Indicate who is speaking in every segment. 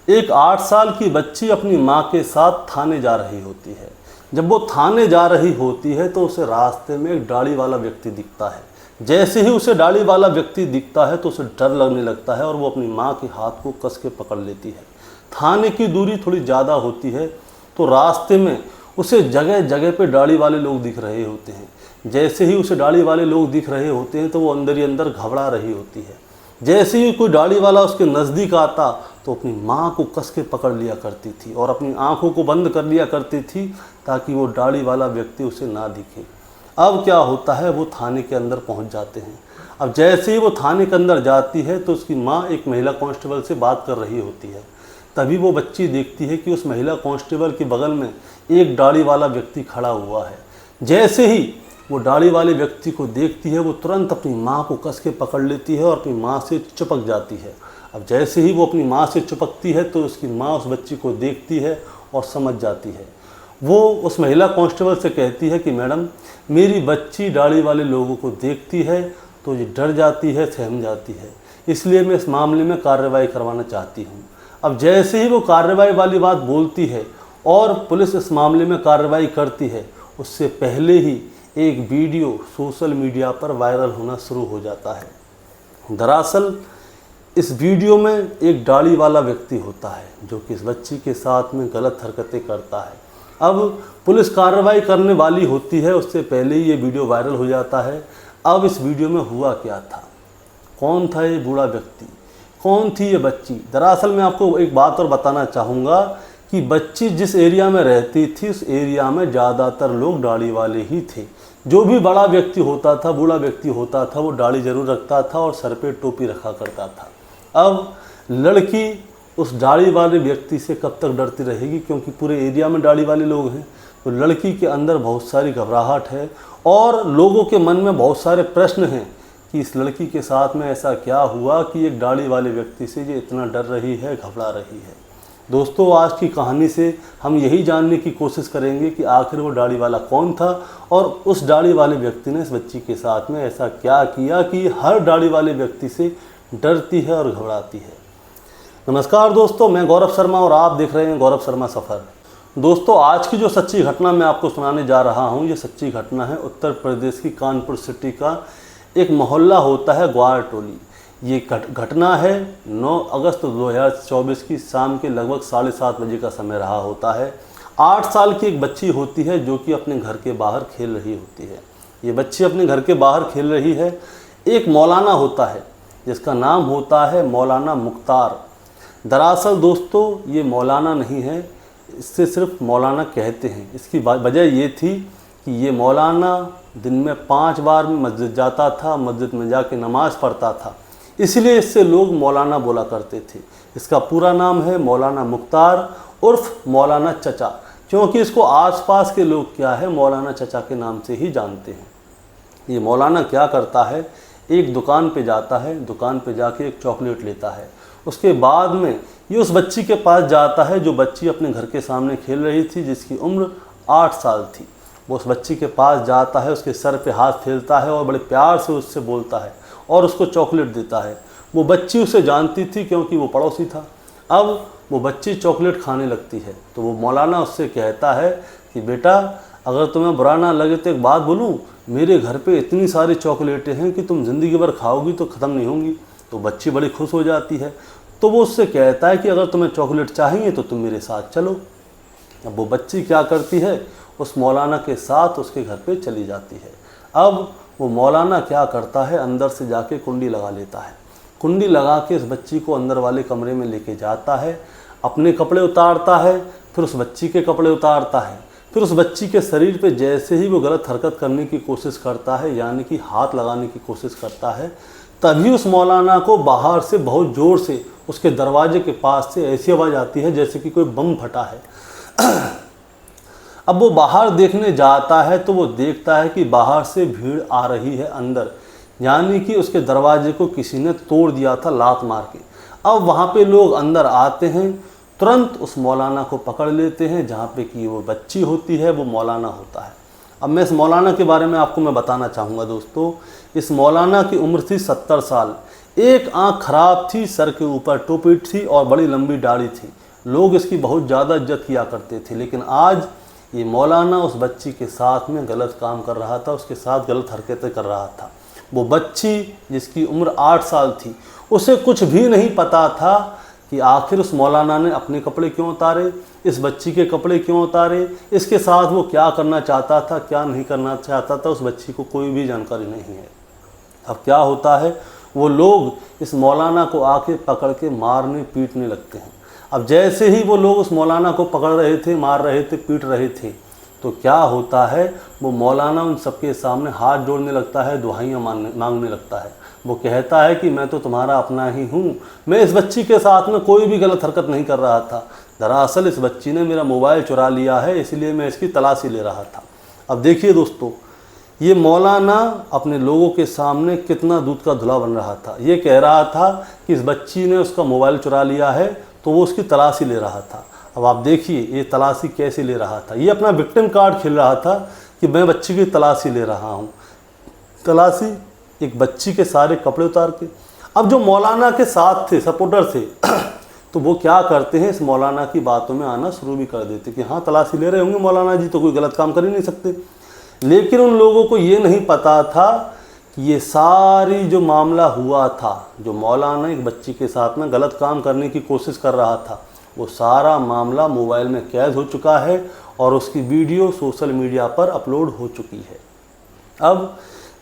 Speaker 1: एक 8 साल की बच्ची अपनी माँ के साथ थाने जा रही होती है। जब वो थाने जा रही होती है तो उसे रास्ते में एक दाढ़ी वाला व्यक्ति दिखता है। जैसे ही उसे दाढ़ी वाला व्यक्ति दिखता है तो उसे डर लगने लगता है और वो अपनी माँ के हाथ को कस के पकड़ लेती है। थाने की दूरी थोड़ी ज़्यादा होती है तो रास्ते में उसे जगह जगह पे दाढ़ी वाले लोग दिख रहे होते हैं। जैसे ही उसे दाढ़ी वाले लोग दिख रहे होते हैं तो वो अंदर ही अंदर घबरा रही होती है। जैसे ही कोई दाढ़ी वाला उसके नज़दीक आता तो अपनी माँ को कस के पकड़ लिया करती थी और अपनी आंखों को बंद कर लिया करती थी ताकि वो दाढ़ी वाला व्यक्ति उसे ना दिखे। अब क्या होता है, वो थाने के अंदर पहुंच जाते हैं। अब जैसे ही वो थाने के अंदर जाती है तो उसकी माँ एक महिला कांस्टेबल से बात कर रही होती है। तभी वो बच्ची देखती है कि उस महिला कांस्टेबल के बगल में एक दाढ़ी वाला व्यक्ति खड़ा हुआ है। जैसे ही वो दाढ़ी वाले व्यक्ति को देखती है वो तुरंत अपनी माँ को कस के पकड़ लेती है और अपनी माँ से चिपक जाती है। अब जैसे ही वो अपनी माँ से चिपकती है तो उसकी माँ उस बच्ची को देखती है और समझ जाती है। वो उस महिला कांस्टेबल से कहती है कि मैडम, मेरी बच्ची दाढ़ी वाले लोगों को देखती है तो ये डर जाती है, सहम जाती है, इसलिए मैं इस मामले में कार्रवाई करवाना चाहती हूँ। अब जैसे ही वो कार्रवाई वाली बात बोलती है और पुलिस इस मामले में कार्रवाई करती है, उससे पहले ही एक वीडियो सोशल मीडिया पर वायरल होना शुरू हो जाता है। दरअसल इस वीडियो में एक दाढ़ी वाला व्यक्ति होता है जो कि इस बच्ची के साथ में गलत हरकतें करता है। अब पुलिस कार्रवाई करने वाली होती है, उससे पहले ही ये वीडियो वायरल हो जाता है। अब इस वीडियो में हुआ क्या था, कौन था ये बूढ़ा व्यक्ति, कौन थी ये बच्ची? दरअसल मैं आपको एक बात और बताना चाहूँगा कि बच्ची जिस एरिया में रहती थी उस एरिया में ज़्यादातर लोग दाढ़ी वाले ही थे। जो भी बड़ा व्यक्ति होता था, बूढ़ा व्यक्ति होता था, वो दाढ़ी जरूर रखता था और सर पे टोपी रखा करता था। अब लड़की उस दाढ़ी वाले व्यक्ति से कब तक डरती रहेगी, क्योंकि पूरे एरिया में दाढ़ी वाले लोग हैं। तो लड़की के अंदर बहुत सारी घबराहट है और लोगों के मन में बहुत सारे प्रश्न हैं कि इस लड़की के साथ में ऐसा क्या हुआ कि एक दाढ़ी वाले व्यक्ति से ये इतना डर रही है, घबरा रही है। दोस्तों, आज की कहानी से हम यही जानने की कोशिश करेंगे कि आखिर वो दाढ़ी वाला कौन था और उस दाढ़ी वाले व्यक्ति ने इस बच्ची के साथ में ऐसा क्या किया कि हर दाढ़ी वाले व्यक्ति से डरती है और घबराती है। नमस्कार दोस्तों, मैं गौरव शर्मा और आप देख रहे हैं गौरव शर्मा सफ़र। दोस्तों, आज की जो सच्ची घटना मैं आपको सुनाने जा रहा हूं, ये सच्ची घटना है उत्तर प्रदेश की कानपुर सिटी का एक मोहल्ला होता है ग्वार टोली। ये घटना है 9 अगस्त 2024 की शाम के लगभग 7:30 बजे का समय रहा होता है। 8 साल की एक बच्ची होती है जो कि अपने घर के बाहर खेल रही होती है। ये बच्ची अपने घर के बाहर खेल रही है। एक मौलाना होता है जिसका नाम होता है मौलाना मुख्तार। दरअसल दोस्तों, ये मौलाना नहीं है, इससे सिर्फ मौलाना कहते हैं। इसकी वजह ये थी कि ये मौलाना दिन में 5 बार मस्जिद जाता था, मस्जिद में जाके नमाज़ पढ़ता था, इसलिए इससे लोग मौलाना बोला करते थे। इसका पूरा नाम है मौलाना मुख्तार उर्फ मौलाना चचा, क्योंकि इसको आसपास के लोग क्या है, मौलाना चचा के नाम से ही जानते हैं। ये मौलाना क्या करता है, एक दुकान पे जाता है, दुकान पे जाके एक चॉकलेट लेता है। उसके बाद में ये उस बच्ची के पास जाता है जो बच्ची अपने घर के सामने खेल रही थी, जिसकी उम्र 8 साल थी। वो उस बच्ची के पास जाता है, उसके सर पे हाथ फेरता है और बड़े प्यार से उससे बोलता है और उसको चॉकलेट देता है। वो बच्ची उसे जानती थी क्योंकि वो पड़ोसी था। अब वो बच्ची चॉकलेट खाने लगती है तो वो मौलाना उससे कहता है कि बेटा, अगर तुम्हें बुरा ना लगे तो एक बात बोलूँ, मेरे घर पे इतनी सारी चॉकलेटें हैं कि तुम ज़िंदगी भर खाओगी तो ख़त्म नहीं होंगी। तो बच्ची बड़ी खुश हो जाती है। तो वो उससे कहता है कि अगर तुम्हें चॉकलेट चाहिए तो तुम मेरे साथ चलो। अब वो बच्ची क्या करती है, उस मौलाना के साथ उसके घर पे चली जाती है। अब वो मौलाना क्या करता है, अंदर से जाके कुंडी लगा लेता है। कुंडी लगा के उस बच्ची को अंदर वाले कमरे में लेके जाता है, अपने कपड़े उतारता है, फिर उस बच्ची के कपड़े उतारता है, फिर उस बच्ची के शरीर पे जैसे ही वो गलत हरकत करने की कोशिश करता है, यानी कि हाथ लगाने की कोशिश करता है, तभी उस मौलाना को बाहर से बहुत ज़ोर से उसके दरवाजे के पास से ऐसी आवाज़ आती है जैसे कि कोई बम फटा है। अब वो बाहर देखने जाता है तो वो देखता है कि बाहर से भीड़ आ रही है अंदर, यानी कि उसके दरवाजे को किसी ने तोड़ दिया था लात मार के। अब वहाँ पे लोग अंदर आते हैं, तुरंत उस मौलाना को पकड़ लेते हैं, जहाँ पे कि वो बच्ची होती है वो मौलाना होता है। अब मैं इस मौलाना के बारे में आपको मैं बताना चाहूँगा दोस्तों। इस मौलाना की उम्र थी 70 साल। एक आंख खराब थी, सर के ऊपर टोपी थी और बड़ी लंबी दाढ़ी थी। लोग इसकी बहुत ज़्यादा इज्जत किया करते थे। लेकिन आज ये मौलाना उस बच्ची के साथ में गलत काम कर रहा था, उसके साथ गलत हरकतें कर रहा था। वो बच्ची जिसकी उम्र 8 साल थी, उसे कुछ भी नहीं पता था कि आखिर उस मौलाना ने अपने कपड़े क्यों उतारे, इस बच्ची के कपड़े क्यों उतारे, इसके साथ वो क्या करना चाहता था, क्या नहीं करना चाहता था, उस बच्ची को कोई भी जानकारी नहीं है। अब क्या होता है, वो लोग इस मौलाना को आके पकड़ के मारने पीटने लगते हैं। अब जैसे ही वो लोग उस मौलाना को पकड़ रहे थे, मार रहे थे, पीट रहे थे, तो क्या होता है, वो मौलाना उन सबके सामने हाथ जोड़ने लगता है, दुहाइयाँ मांगने लगता है। वो कहता है कि मैं तो तुम्हारा अपना ही हूँ, मैं इस बच्ची के साथ में कोई भी गलत हरकत नहीं कर रहा था। दरअसल इस बच्ची ने मेरा मोबाइल चुरा लिया है, इसलिए मैं इसकी तलाशी ले रहा था। अब देखिए दोस्तों, ये मौलाना अपने लोगों के सामने कितना दूध का धुला बन रहा था। ये कह रहा था कि इस बच्ची ने उसका मोबाइल चुरा लिया है, तो वो उसकी तलाशी ले रहा था। अब आप देखिए ये तलाशी कैसे ले रहा था। ये अपना विक्टिम कार्ड खेल रहा था कि मैं बच्ची की तलाशी ले रहा हूँ। तलाशी एक बच्ची के सारे कपड़े उतार के। अब जो मौलाना के साथ थे, सपोर्टर थे, तो वो क्या करते हैं, इस मौलाना की बातों में आना शुरू भी कर देते कि हाँ तलाशी ले रहे होंगे मौलाना जी, तो कोई गलत काम कर ही नहीं सकते। लेकिन उन लोगों को ये नहीं पता था कि ये सारी जो मामला हुआ था, जो मौलाना एक बच्ची के साथ में गलत काम करने की कोशिश कर रहा था, वो सारा मामला मोबाइल में कैद हो चुका है और उसकी वीडियो सोशल मीडिया पर अपलोड हो चुकी है। अब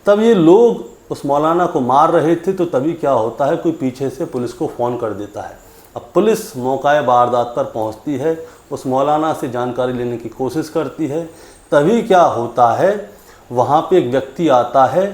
Speaker 1: तब ये लोग उस मौलाना को मार रहे थे, तो तभी क्या होता है, कोई पीछे से पुलिस को फ़ोन कर देता है। अब पुलिस मौका वारदात पर पहुंचती है, उस मौलाना से जानकारी लेने की कोशिश करती है। तभी क्या होता है, वहाँ पे एक व्यक्ति आता है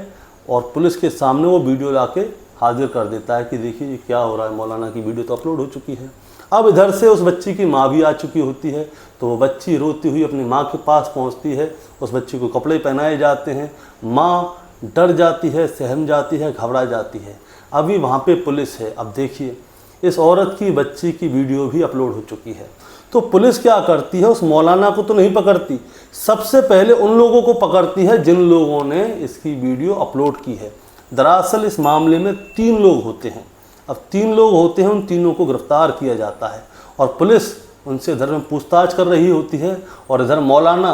Speaker 1: और पुलिस के सामने वो वीडियो लाके हाजिर कर देता है कि देखिए ये क्या हो रहा है, मौलाना की वीडियो तो अपलोड हो चुकी है। अब इधर से उस बच्ची की माँ भी आ चुकी होती है, तो वो बच्ची रोती हुई अपनी माँ के पास पहुँचती है। उस बच्ची को कपड़े पहनाए जाते हैं, माँ डर जाती है, सहम जाती है, घबरा जाती है। अभी वहाँ पे पुलिस है। अब देखिए इस औरत की बच्ची की वीडियो भी अपलोड हो चुकी है। तो पुलिस क्या करती है, उस मौलाना को तो नहीं पकड़ती, सबसे पहले उन लोगों को पकड़ती है जिन लोगों ने इसकी वीडियो अपलोड की है। दरअसल इस मामले में 3 लोग होते हैं। अब 3 लोग होते हैं, उन तीनों को गिरफ्तार किया जाता है और पुलिस उनसे इधर में पूछताछ कर रही होती है और इधर मौलाना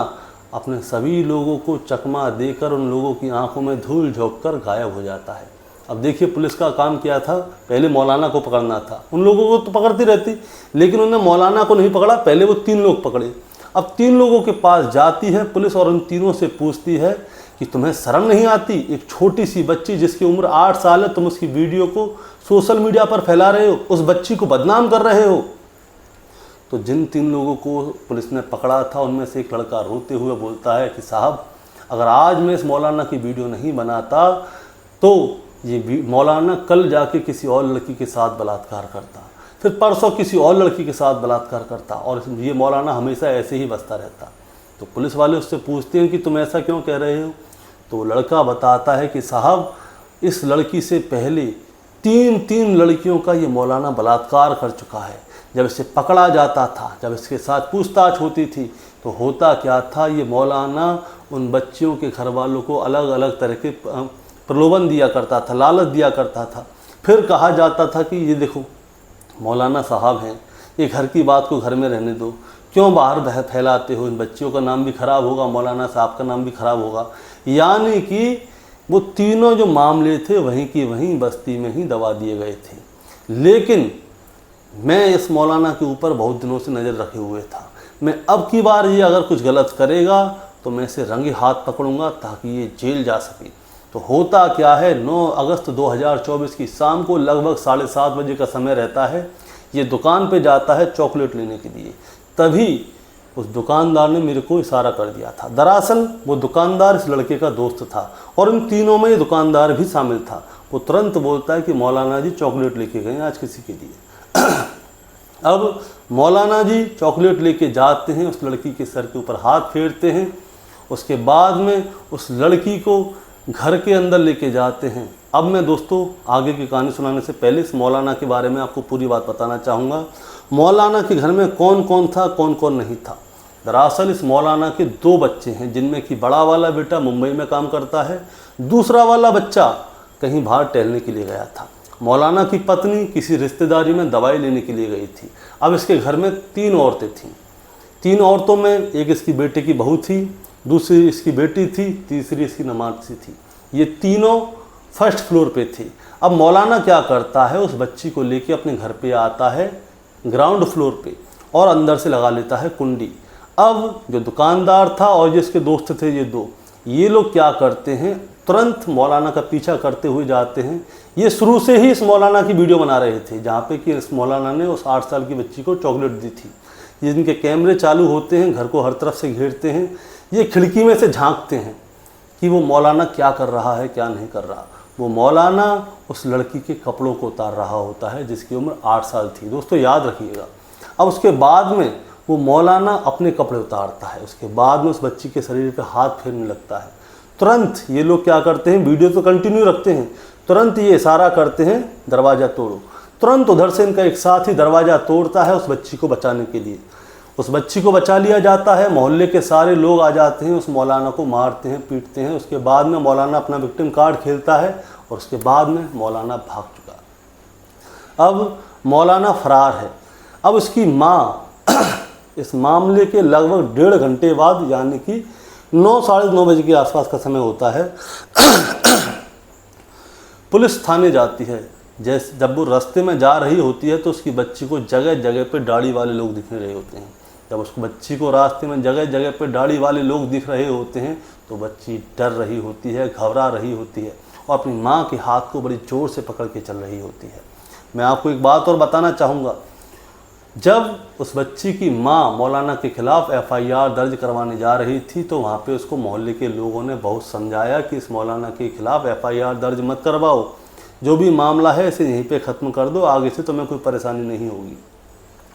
Speaker 1: अपने सभी लोगों को चकमा देकर उन लोगों की आंखों में धूल झोंक कर गायब हो जाता है। अब देखिए पुलिस का काम क्या था, पहले मौलाना को पकड़ना था। उन लोगों को तो पकड़ती रहती, लेकिन उन्होंने मौलाना को नहीं पकड़ा, पहले वो 3 लोग पकड़े। अब 3 लोगों के पास जाती है पुलिस और उन तीनों से पूछती है कि तुम्हें शर्म नहीं आती, एक छोटी सी बच्ची जिसकी उम्र 8 साल है, तुम उसकी वीडियो को सोशल मीडिया पर फैला रहे हो, उस बच्ची को बदनाम कर रहे हो। तो जिन 3 लोगों को पुलिस ने पकड़ा था, उनमें से एक लड़का रोते हुए बोलता है कि साहब, अगर आज मैं इस मौलाना की वीडियो नहीं बनाता तो ये मौलाना कल जाके किसी और लड़की के साथ बलात्कार करता, फिर परसों किसी और लड़की के साथ बलात्कार करता, और ये मौलाना हमेशा ऐसे ही बसता रहता। तो पुलिस वाले उससे पूछते हैं कि तुम ऐसा क्यों कह रहे हो। तो लड़का बताता है कि साहब, इस लड़की से पहले 3 लड़कियों का ये मौलाना बलात्कार कर चुका है। जब इसे पकड़ा जाता था, जब इसके साथ पूछताछ होती थी, तो होता क्या था, ये मौलाना उन बच्चियों के घर वालों को अलग अलग तरह के प्रलोभन दिया करता था, लालच दिया करता था। फिर कहा जाता था कि ये देखो मौलाना साहब हैं, ये घर की बात को घर में रहने दो, क्यों बाहर फैलाते हो, इन बच्चियों का नाम भी ख़राब होगा, मौलाना साहब का नाम भी ख़राब होगा। यानी कि वो तीनों जो मामले थे वहीं की वहीं बस्ती में ही दबा दिए गए थे। लेकिन मैं इस मौलाना के ऊपर बहुत दिनों से नज़र रखे हुए था। मैं अब की बार ये अगर कुछ गलत करेगा तो मैं इसे रंगे हाथ पकड़ूंगा ताकि ये जेल जा सके। तो होता क्या है, 9 अगस्त 2024 की शाम को लगभग 7:30 बजे का समय रहता है। ये दुकान पे जाता है चॉकलेट लेने के लिए। तभी उस दुकानदार ने मेरे को इशारा कर दिया था। दरअसल वो दुकानदार इस लड़के का दोस्त था और इन तीनों में ये दुकानदार भी शामिल था। वो तुरंत बोलता है कि मौलाना जी चॉकलेट लेके गए आज किसी के लिए। अब मौलाना जी चॉकलेट लेके जाते हैं, उस लड़की के सर के ऊपर हाथ फेरते हैं। उसके बाद में उस लड़की को घर के अंदर लेके जाते हैं। अब मैं दोस्तों आगे की कहानी सुनाने से पहले इस मौलाना के बारे में आपको पूरी बात बताना चाहूँगा। मौलाना के घर में कौन कौन था, कौन कौन नहीं था। दरअसल इस मौलाना के 2 बच्चे हैं, जिनमें कि बड़ा वाला बेटा मुंबई में काम करता है, दूसरा वाला बच्चा कहीं बाहर टहलने के लिए गया था। मौलाना की पत्नी किसी रिश्तेदारी में दवाई लेने के लिए गई थी। अब इसके घर में 3 औरतें थीं। 3 औरतों में एक इसकी बेटे की बहू थी, दूसरी इसकी बेटी थी, तीसरी इसकी नमाज़ी थी। ये तीनों फर्स्ट फ्लोर पे थे। अब मौलाना क्या करता है, उस बच्ची को लेके अपने घर पे आता है ग्राउंड फ्लोर पे और अंदर से लगा लेता है कुंडी। अब जो दुकानदार था और जिसके दोस्त थे ये लोग क्या करते हैं, तुरंत मौलाना का पीछा करते हुए जाते हैं। ये शुरू से ही इस मौलाना की वीडियो बना रहे थे, जहाँ पे कि इस मौलाना ने उस 8 साल की बच्ची को चॉकलेट दी थी। ये इनके कैमरे चालू होते हैं, घर को हर तरफ से घेरते हैं, ये खिड़की में से झांकते हैं कि वो मौलाना क्या कर रहा है क्या नहीं कर रहा। वो मौलाना उस लड़की के कपड़ों को उतार रहा होता है जिसकी उम्र 8 साल थी। दोस्तों याद रखिएगा। अब उसके बाद में वो मौलाना अपने कपड़े उतारता है, उसके बाद में उस बच्ची के शरीर पे हाथ फेरने लगता है। तुरंत ये लोग क्या करते हैं, वीडियो तो कंटिन्यू रखते हैं, तुरंत ये इशारा करते हैं दरवाज़ा तोड़ो। तुरंत उधर से इनका एक साथी दरवाज़ा तोड़ता है उस बच्ची को बचाने के लिए। उस बच्ची को बचा लिया जाता है, मोहल्ले के सारे लोग आ जाते हैं, उस मौलाना को मारते हैं, पीटते हैं। उसके बाद में मौलाना अपना विक्टिम कार्ड खेलता है और उसके बाद में मौलाना भाग चुका। अब मौलाना फरार है। अब उसकी माँ इस मामले के लगभग 1.5 घंटे बाद, यानी कि 9 साढ़े 9 बजे के आसपास का समय होता है, पुलिस थाने जाती है। जैसे जब वो रास्ते में जा रही होती है तो उसकी बच्ची को जगह जगह पे दाढ़ी वाले लोग दिख रहे होते हैं। जब उसको बच्ची को रास्ते में जगह जगह पे दाढ़ी वाले लोग दिख रहे होते हैं तो बच्ची डर रही होती है, घबरा रही होती है और अपनी माँ के हाथ को बड़ी ज़ोर से पकड़ के चल रही होती है। मैं आपको एक बात और बताना चाहूँगा, जब उस बच्ची की माँ मौलाना के खिलाफ FIR दर्ज करवाने जा रही थी तो वहाँ पे उसको मोहल्ले के लोगों ने बहुत समझाया कि इस मौलाना के खिलाफ FIR दर्ज मत करवाओ, जो भी मामला है इसे यहीं पे ख़त्म कर दो, आगे से तुम्हें कोई परेशानी नहीं होगी।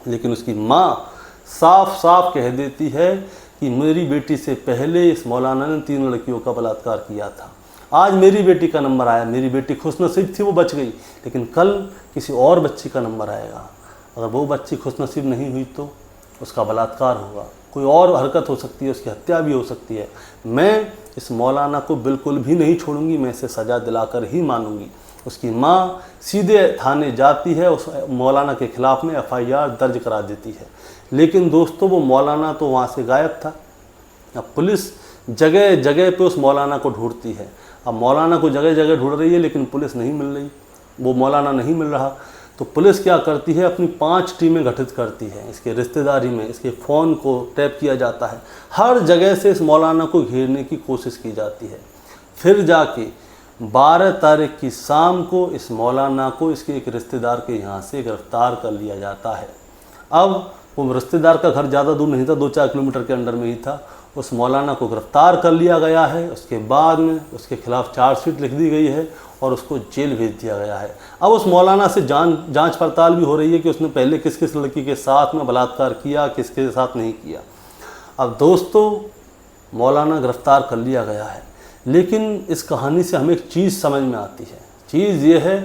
Speaker 1: लेकिन उसकी माँ साफ साफ कह देती है कि मेरी बेटी से पहले इस मौलाना ने 3 लड़कियों का बलात्कार किया था। आज मेरी बेटी का नंबर आया, मेरी बेटी खुशनसीब थी, वो बच गई, लेकिन कल किसी और बच्ची का नंबर आएगा। अगर वो बच्ची खुशनसीब नहीं हुई तो उसका बलात्कार होगा, कोई और हरकत हो सकती है, उसकी हत्या भी हो सकती है। मैं इस मौलाना को बिल्कुल भी नहीं छोड़ूंगी, मैं इसे सज़ा दिलाकर ही मानूंगी। उसकी माँ सीधे थाने जाती है, उस मौलाना के ख़िलाफ़ में FIR दर्ज करा देती है। लेकिन दोस्तों वो मौलाना तो वहाँ से गायब था। अब पुलिस जगह जगह पे उस मौलाना को ढूंढती है। अब मौलाना को जगह जगह ढूंढ रही है लेकिन पुलिस नहीं मिल रही, वो मौलाना नहीं मिल रहा। तो पुलिस क्या करती है, अपनी 5 टीमें गठित करती है। इसके रिश्तेदारी में इसके फ़ोन को टैप किया जाता है, हर जगह से इस मौलाना को घेरने की कोशिश की जाती है। फिर जाके 12 तारीख की शाम को इस मौलाना को इसके एक रिश्तेदार के यहाँ से गिरफ्तार कर लिया जाता है। अब वो रिश्तेदार का घर ज़्यादा दूर नहीं था, 2-4 किलोमीटर के अंडर में ही था। उस मौलाना को गिरफ्तार कर लिया गया है। उसके बाद में उसके खिलाफ़ चार्जशीट लिख दी गई है और उसको जेल भेज दिया गया है। अब उस मौलाना से जांच पड़ताल भी हो रही है कि उसने पहले किस किस लड़की के साथ में बलात्कार किया, किसके साथ नहीं किया। अब दोस्तों मौलाना गिरफ्तार कर लिया गया है, लेकिन इस कहानी से हमें एक चीज़ समझ में आती है। चीज़ ये है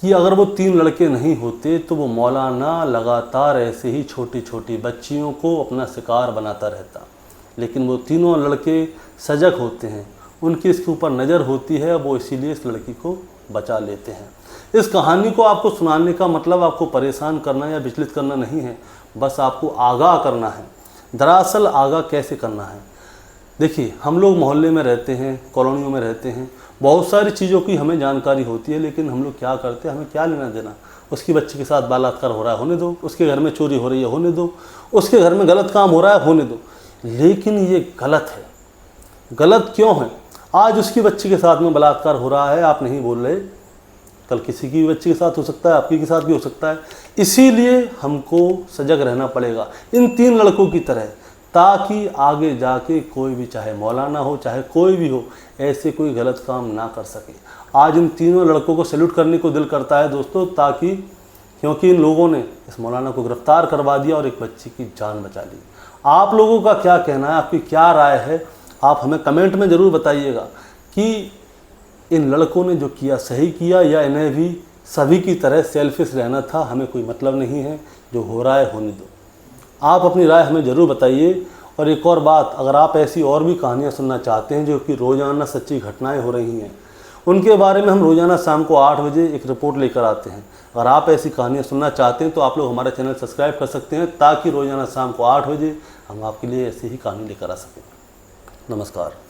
Speaker 1: कि अगर वो 3 लड़के नहीं होते तो वो मौलाना लगातार ऐसे ही छोटी छोटी बच्चियों को अपना शिकार बनाता रहता। लेकिन वो तीनों लड़के सजग होते हैं, उनकी इसके ऊपर नज़र होती है, वो इसीलिए इस लड़की को बचा लेते हैं। इस कहानी को आपको सुनाने का मतलब आपको परेशान करना या विचलित करना नहीं है, बस आपको आगाह करना है। दरअसल आगाह कैसे करना है, देखिए हम लोग मोहल्ले में रहते हैं, कॉलोनियों में रहते हैं, बहुत सारी चीज़ों की हमें जानकारी होती है, लेकिन हम लोग क्या करते हैं, हमें क्या लेना देना। उसकी बच्ची के साथ बलात्कार हो रहा है, होने दो। उसके घर में चोरी हो रही है, होने दो। उसके घर में गलत काम हो रहा है, होने दो। लेकिन ये गलत है। गलत क्यों है? आज उसकी बच्ची के साथ में बलात्कार हो रहा है, आप नहीं बोल रहे, कल किसी की बच्ची के साथ हो सकता है, आपकी के साथ भी हो सकता है। इसीलिए हमको सजग रहना पड़ेगा इन 3 लड़कों की तरह, ताकि आगे जाके कोई भी, चाहे मौलाना हो चाहे कोई भी हो, ऐसे कोई गलत काम ना कर सके। आज इन तीनों लड़कों को सैल्यूट करने को दिल करता है दोस्तों, ताकि क्योंकि इन लोगों ने इस मौलाना को गिरफ्तार करवा दिया और एक बच्ची की जान बचा ली। आप लोगों का क्या कहना है, आपकी क्या राय है, आप हमें कमेंट में ज़रूर बताइएगा कि इन लड़कों ने जो किया सही किया या इन्हें भी सभी की तरह सेल्फिश रहना था। हमें कोई मतलब नहीं है, जो हो रहा है होने दो। आप अपनी राय हमें ज़रूर बताइए। और एक और बात, अगर आप ऐसी और भी कहानियाँ सुनना चाहते हैं जो कि रोज़ाना सच्ची घटनाएं हो रही हैं, उनके बारे में हम रोज़ाना शाम को 8 बजे एक रिपोर्ट लेकर आते हैं। अगर आप ऐसी कहानियाँ सुनना चाहते हैं तो आप लोग हमारा चैनल सब्सक्राइब कर सकते हैं, ताकि रोज़ाना शाम को 8 बजे हम आपके लिए ऐसी ही कहानी लेकर आ सकें। नमस्कार।